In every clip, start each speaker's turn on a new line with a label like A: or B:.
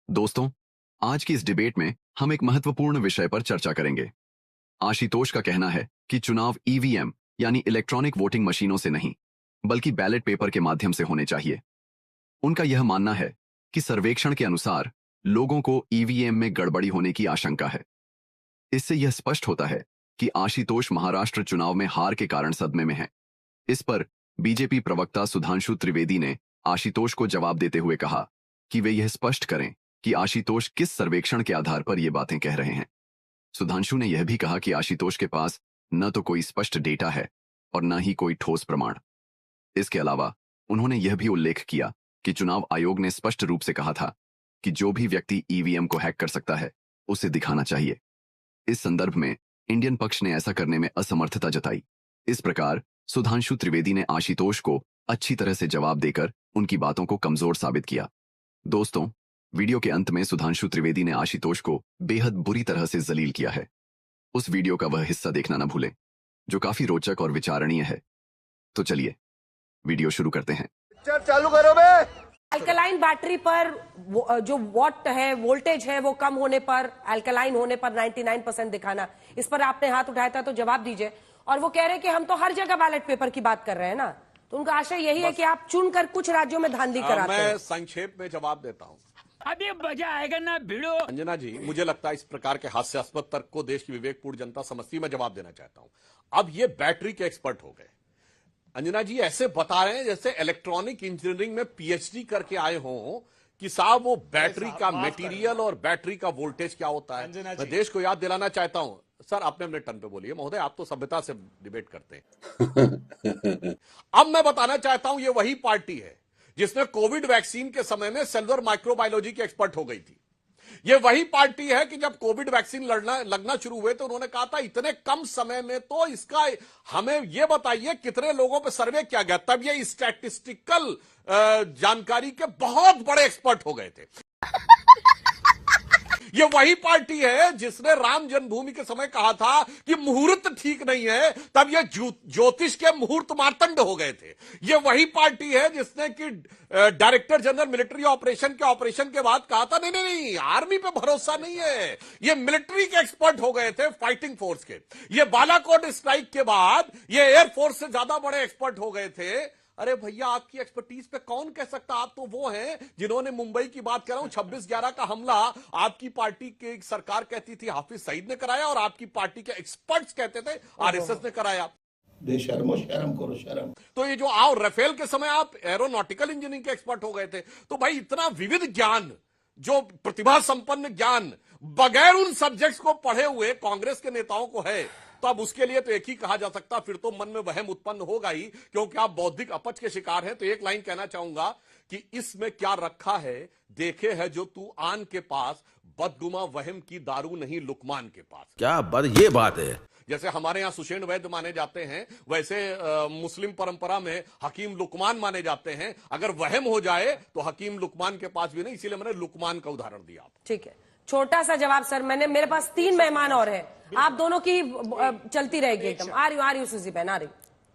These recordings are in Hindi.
A: दोस्तों, आज की इस डिबेट में हम एक महत्वपूर्ण विषय पर चर्चा करेंगे। आशुतोष का कहना है कि चुनाव ईवीएम यानी इलेक्ट्रॉनिक वोटिंग मशीनों से नहीं, बल्कि बैलेट पेपर के माध्यम से होने चाहिए। उनका यह मानना है कि सर्वेक्षण के अनुसार लोगों को ईवीएम में गड़बड़ी होने की आशंका है। इससे यह स्पष्ट होता है कि आशुतोष महाराष्ट्र चुनाव में हार के कारण सदमे में हैं। इस पर बीजेपी प्रवक्ता सुधांशु त्रिवेदी ने आशुतोष को जवाब देते हुए कहा कि वे यह स्पष्ट करें कि आशुतोष किस सर्वेक्षण के आधार पर ये बातें कह रहे हैं। सुधांशु ने यह भी कहा कि आशुतोष के पास न तो कोई स्पष्ट डेटा है और न ही कोई ठोस प्रमाण। इसके अलावा उन्होंने यह भी उल्लेख किया कि चुनाव आयोग ने स्पष्ट रूप से कहा था कि जो भी व्यक्ति ईवीएम को हैक कर सकता है उसे दिखाना चाहिए। इस संदर्भ में इंडियन पक्ष ने ऐसा करने में असमर्थता जताई। इस प्रकार सुधांशु त्रिवेदी ने आशुतोष को अच्छी तरह से जवाब देकर उनकी बातों को कमजोर साबित किया। दोस्तों, वीडियो के अंत में सुधांशु त्रिवेदी ने आशुतोष को बेहद बुरी तरह से जलील किया है। उस वीडियो का वह हिस्सा देखना न भूलें, जो काफी रोचक और विचारणीय है। तो चलिए वीडियो शुरू करते हैं।
B: चालू करो बे।
C: अल्कलाइन बैटरी पर जो वॉट है, वोल्टेज है, वो कम होने पर, अल्कलाइन होने पर 99% दिखाना, इस पर आपने हाथ उठाया था, तो जवाब दीजिए। और वो कह रहे हैं कि हम तो हर जगह बैलेट पेपर की बात कर रहे हैं ना, तो उनका आशय यही है कि आप चुनकर कुछ राज्यों में धांधली कराते हैं।
B: मैं संक्षेप में जवाब देता हूं।
D: अभी मजा आएगा ना भिड़ो।
B: अंजना जी, मुझे लगता है इस प्रकार के हास्यास्पद तर्क को देश की विवेकपूर्ण जनता समझती है। मैं जवाब देना चाहता हूं। अब ये बैटरी के एक्सपर्ट हो गए। अंजना जी ऐसे बता रहे हैं जैसे इलेक्ट्रॉनिक इंजीनियरिंग में पीएचडी करके आए हों कि साहब वो बैटरी का मटेरियल और बैटरी का वोल्टेज क्या होता है। मैं देश को याद दिलाना चाहता हूं। सर, अपने अपने टर्न पे बोलिए। महोदय, आप तो सभ्यता से डिबेट करते हैं। अब मैं बताना चाहता हूं, ये वही पार्टी है जिसने कोविड वैक्सीन के समय में सेलुलर माइक्रोबायोलॉजी की एक्सपर्ट हो गई थी। ये वही पार्टी है कि जब कोविड वैक्सीन लगना शुरू हुए तो उन्होंने कहा था इतने कम समय में तो इसका हमें ये बताइए कितने लोगों पे सर्वे किया गया। तब ये स्टैटिस्टिकल जानकारी के बहुत बड़े एक्सपर्ट हो गए थे। ये वही पार्टी है जिसने राम जन्मभूमि के समय कहा था कि मुहूर्त ठीक नहीं है, तब ये ज्योतिष के मुहूर्त मार्तंड हो गए थे। ये वही पार्टी है जिसने कि डायरेक्टर जनरल मिलिट्री ऑपरेशन के ऑपरेशन के बाद कहा था नहीं नहीं नहीं, आर्मी पे भरोसा नहीं है। ये मिलिट्री के एक्सपर्ट हो गए थे, फाइटिंग फोर्स के। ये बालाकोट स्ट्राइक के बाद ये एयरफोर्स से ज्यादा बड़े एक्सपर्ट हो गए थे। अरे भैया, आपकी एक्सपर्टीज पे कौन कह सकता? आप तो वो हैं जिन्होंने मुंबई की बात कर रहा हूं 26/11 का हमला आपकी पार्टी की सरकार कहती थी हाफिज सईद ने कराया और आपकी पार्टी के एक्सपर्ट्स कहते थे आरएसएस ने कराया।
E: बेशर्मो, शर्म करो शर्म।
B: तो ये जो आओ राफेल के समय आप एरोनॉटिकल इंजीनियरिंग के एक्सपर्ट हो गए थे। तो भाई इतना विविध ज्ञान, जो प्रतिभा संपन्न ज्ञान बगैर उन सब्जेक्ट्स को पढ़े हुए कांग्रेस के नेताओं को है, तो अब उसके लिए तो एक ही कहा जा सकता, फिर तो मन में वहम उत्पन्न होगा ही, क्योंकि आप बौद्धिक अपच के शिकार हैं। तो एक लाइन कहना चाहूंगा कि इसमें क्या रखा है देखे है जो तू आन के पास, बदगुमा वहम की दारू नहीं लुकमान के पास।
F: क्या ये बात है।
B: जैसे हमारे यहां सुषेण वैद्य माने जाते हैं, वैसे मुस्लिम परंपरा में हकीम लुकमान माने जाते हैं। अगर वहम हो जाए तो हकीम लुकमान के पास भी नहीं, इसीलिए मैंने लुकमान का उदाहरण दिया।
C: ठीक है, छोटा सा जवाब सर। मेरे पास 3 मेहमान और हैं, आप दोनों की चलती रहेगी एकदम। आ रही हूँ सुजी बहन, आ रही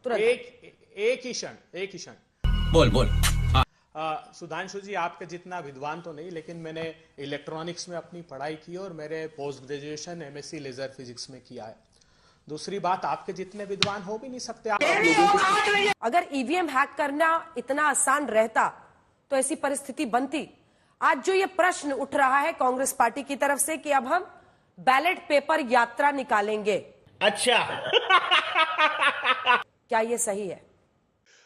C: तुरंत।
G: एक ही क्षण
F: बोल।
G: सुधांशु जी, आपके जितना विद्वान तो नहीं, लेकिन मैंने इलेक्ट्रॉनिक्स में अपनी पढ़ाई की और मेरे post graduation MSc laser physics में किया है। दूसरी बात, आपके जितने विद्वान हो भी नहीं सकते आप।
C: अगर ईवीएम हैक करना इतना आसान रहता तो ऐसी परिस्थिति बनती। आज जो ये प्रश्न उठ रहा है कांग्रेस पार्टी की तरफ से कि अब हम बैलेट पेपर यात्रा निकालेंगे,
D: अच्छा
C: क्या ये सही है?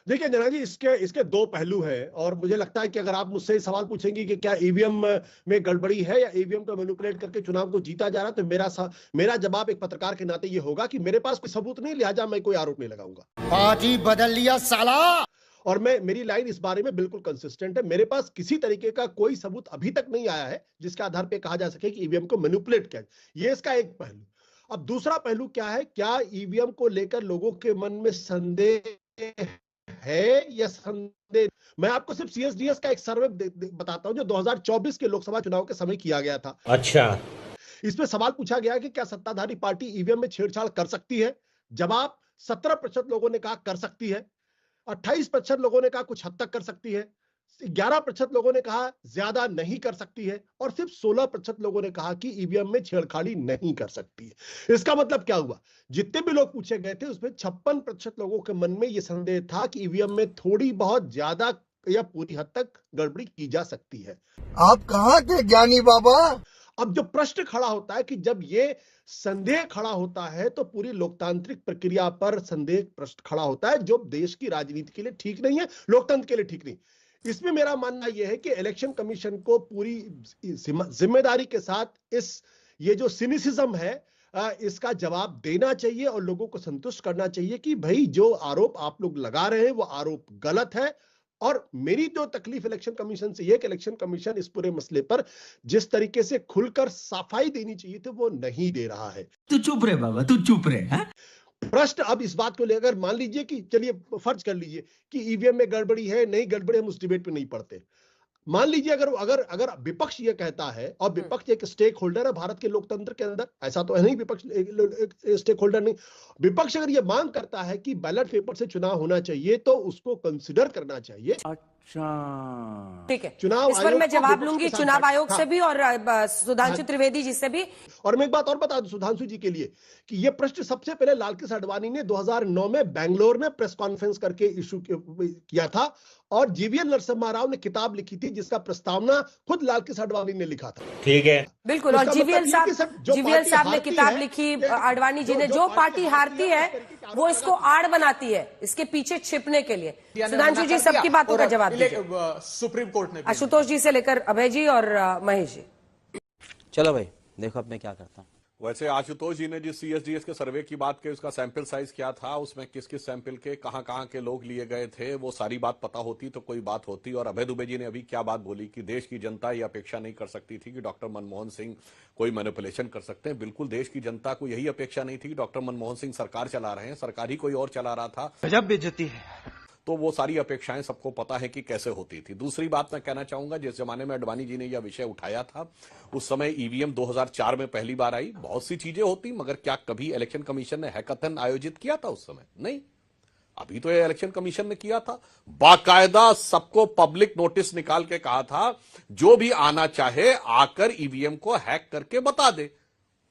E: देखिए जना जी, इसके 2 पहलू हैं और मुझे लगता है कि अगर आप मुझसे सवाल पूछेंगे कि क्या ईवीएम में गड़बड़ी है या ईवीएम को मैनिपुलेट करके चुनाव को जीता जा रहा है, तो मेरा जवाब एक पत्रकार के नाते ये होगा कि मेरे पास कोई सबूत नहीं, लिहाजा मैं कोई आरोप नहीं लगाऊंगा।
D: पार्टी बदल लिया साला।
E: और मेरी लाइन इस बारे में बिल्कुल कंसिस्टेंट है। मेरे पास किसी तरीके का कोई सबूत अभी तक नहीं आया है जिसके आधार पर कहा जा सके कि ईवीएम को मैनिपुलेट किया। ये इसका एक पहलू। अब दूसरा पहलू क्या है, क्या ईवीएम को लेकर लोगों के मन में संदेह है या संदेह? मैं आपको सिर्फ सीएसडीएस का एक सर्वे बताता हूं जो 2024 के लोकसभा चुनाव के समय किया गया था।
D: अच्छा,
E: इसमें सवाल पूछा गया कि क्या सत्ताधारी पार्टी ईवीएम में छेड़छाड़ कर सकती है? जवाब 17% लोगों ने कहा कर सकती है, 28% लोगों ने कहा कुछ हद तक कर सकती है, 11% लोगों ने कहा ज्यादा नहीं कर सकती है और सिर्फ 16% लोगों ने कहा कि ईवीएम में छेड़खानी नहीं कर सकती है। इसका मतलब क्या हुआ? जितने भी लोग पूछे गए थे उसमें 56% लोगों के मन में यह संदेह था कि ईवीएम में थोड़ी बहुत ज्यादा या पूरी हद तक गड़बड़ी की जा सकती है।
F: आप कहाँ थे ज्ञानी बाबा?
E: अब जो प्रश्न खड़ा होता है कि जब ये संदेह खड़ा होता है तो पूरी लोकतांत्रिक प्रक्रिया पर संदेह प्रश्न खड़ा होता है, जो देश की राजनीति के लिए ठीक नहीं है, लोकतंत्र के लिए ठीक नहीं। इसमें मेरा मानना यह है कि इलेक्शन कमीशन को पूरी जिम्मेदारी के साथ ये जो सिनिसिज्म है इसका जवाब देना चाहिए और लोगों को संतुष्ट करना चाहिए कि भाई जो आरोप आप लोग लगा रहे हैं वो आरोप गलत है। और मेरी जो तकलीफ इलेक्शन कमीशन से है कि इलेक्शन कमीशन इस पूरे मसले पर जिस तरीके से खुलकर सफाई देनी चाहिए थी वो नहीं दे रहा है।
D: तू चुप रहे बाबा, तू चुप रहे।
E: प्रश्न अब इस बात को लेकर मान लीजिए कि चलिए फर्ज कर लीजिए कि ईवीएम में गड़बड़ी है, नहीं गड़बड़ी, हम उस डिबेट पे नहीं पढ़ते। मान लीजिए अगर विपक्ष ये कहता है, और विपक्ष एक स्टेक होल्डर है भारत के लोकतंत्र के अंदर, ऐसा तो है नहीं विपक्ष एक स्टेक होल्डर नहीं, विपक्ष अगर ये मांग करता है कि बैलेट पेपर से चुनाव होना चाहिए तो उसको कंसिडर करना चाहिए।
C: अच्छा, ठीक है,
E: चुनाव
C: इस पर मैं जवाब लूंगी चुनाव आयोग से भी और सुधांशु त्रिवेदी जी से भी।
E: और मैं एक बात और बता दूं सुधांशु जी के लिए कि यह प्रश्न सबसे पहले लालकृष्ण आडवाणी ने 2009 में बेंगलोर में प्रेस कॉन्फ्रेंस करके इशू किया था और जीवीएल नरसिम्हा राव ने किताब लिखी थी जिसका प्रस्तावना खुद लालकृष्ण आडवाणी ने लिखा था।
D: ठीक है,
C: बिल्कुल। और जीवीएल साहब ने किताब लिखी, आडवाणी जी ने। जो पार्टी हारती है वो इसको आड़ बनाती है, इसके पीछे छिपने के लिए। सुधांशु जी सबकी बातों का जवाब दीजिए।
G: सुप्रीम कोर्ट ने
C: आशुतोष जी से लेकर अभय जी और महेश जी।
H: चलो भाई देखो अब मैं क्या करता हूँ।
B: वैसे आशुतोष जी ने जिस सीएसडीएस के सर्वे की बात की उसका सैंपल साइज क्या था, उसमें किस किस सैंपल के कहां के लोग लिए गए थे, वो सारी बात पता होती तो कोई बात होती। और अभय दुबे जी ने अभी क्या बात बोली कि देश की जनता ये अपेक्षा नहीं कर सकती थी कि डॉक्टर मनमोहन सिंह कोई मैनिपुलेशन कर सकते हैं। बिल्कुल देश की जनता को यही अपेक्षा नहीं थी कि डॉक्टर मनमोहन सिंह सरकार चला रहे हैं, सरकार ही कोई और चला रहा था।
D: गजब बेइज्जती है।
B: तो वो सारी अपेक्षाएं सबको पता है कि कैसे होती थी। दूसरी बात मैं कहना चाहूंगा, जिस जमाने में आडवाणी जी ने यह विषय उठाया था उस समय ईवीएम 2004 में पहली बार आई। बहुत सी चीजें होती, मगर क्या कभी इलेक्शन कमीशन ने हैकाथन आयोजित किया था उस समय? नहीं। अभी तो ये इलेक्शन कमीशन ने किया था, बाकायदा सबको पब्लिक नोटिस निकाल के कहा था जो भी आना चाहे आकर ईवीएम को हैक करके बता दे।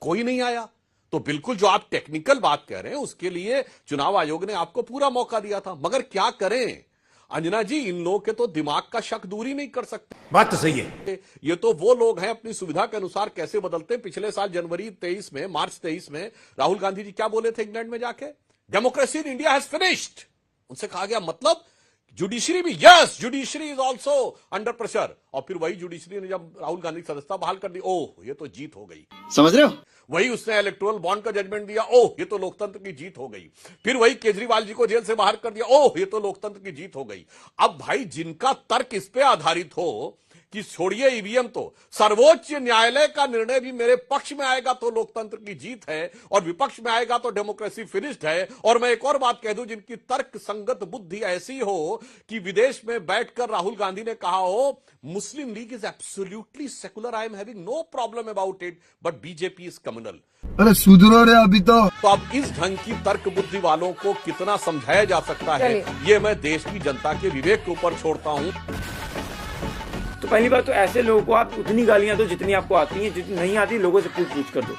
B: कोई नहीं आया। तो बिल्कुल जो आप टेक्निकल बात कह रहे हैं उसके लिए चुनाव आयोग ने आपको पूरा मौका दिया था। मगर क्या करें अंजना जी, इन लोगों के तो दिमाग का शक दूर ही नहीं कर सकते।
D: बात तो सही है।
B: ये तो वो लोग हैं अपनी सुविधा के अनुसार कैसे बदलते हैं। पिछले साल मार्च 23 में राहुल गांधी जी क्या बोले थे इंग्लैंड में जाके? Democracy in India has finished. उनसे कहा गया मतलब जुडिशरी भी, yes judiciary is also under pressure. और फिर वही जुडिशरी ने जब राहुल गांधी की सदस्यता बहाल कर दी, ओह ये तो जीत हो गई।
F: समझ रहे हो?
B: वही उसने इलेक्टोरल बॉन्ड का जजमेंट दिया, ओह ये तो लोकतंत्र की जीत हो गई। फिर वही केजरीवाल जी को जेल से बाहर कर दिया, ओह ये तो लोकतंत्र की जीत हो गई। अब भाई जिनका तर्क इस पे आधारित हो कि छोड़िए ईवीएम, तो सर्वोच्च न्यायालय का निर्णय भी मेरे पक्ष में आएगा तो लोकतंत्र की जीत है और विपक्ष में आएगा तो डेमोक्रेसी फिनिश्ड है। और मैं एक और बात कह दूं, जिनकी तर्क संगत बुद्धि ऐसी हो कि विदेश में बैठकर राहुल गांधी ने कहा हो Muslim League is absolutely secular, I am having no problem about it, but BJP is communal.
F: अरे सुधरो रे अभी तो
B: अब इस ढंग की तर्क बुद्धि वालों को कितना समझाया जा सकता है, ये मैं देश की जनता के विवेक के ऊपर छोड़ता हूं।
I: तो पहली बात तो ऐसे लोगों को आप उतनी गालियां दो जितनी आपको आती हैं, जितनी नहीं आती लोगों से पूछ कर दो।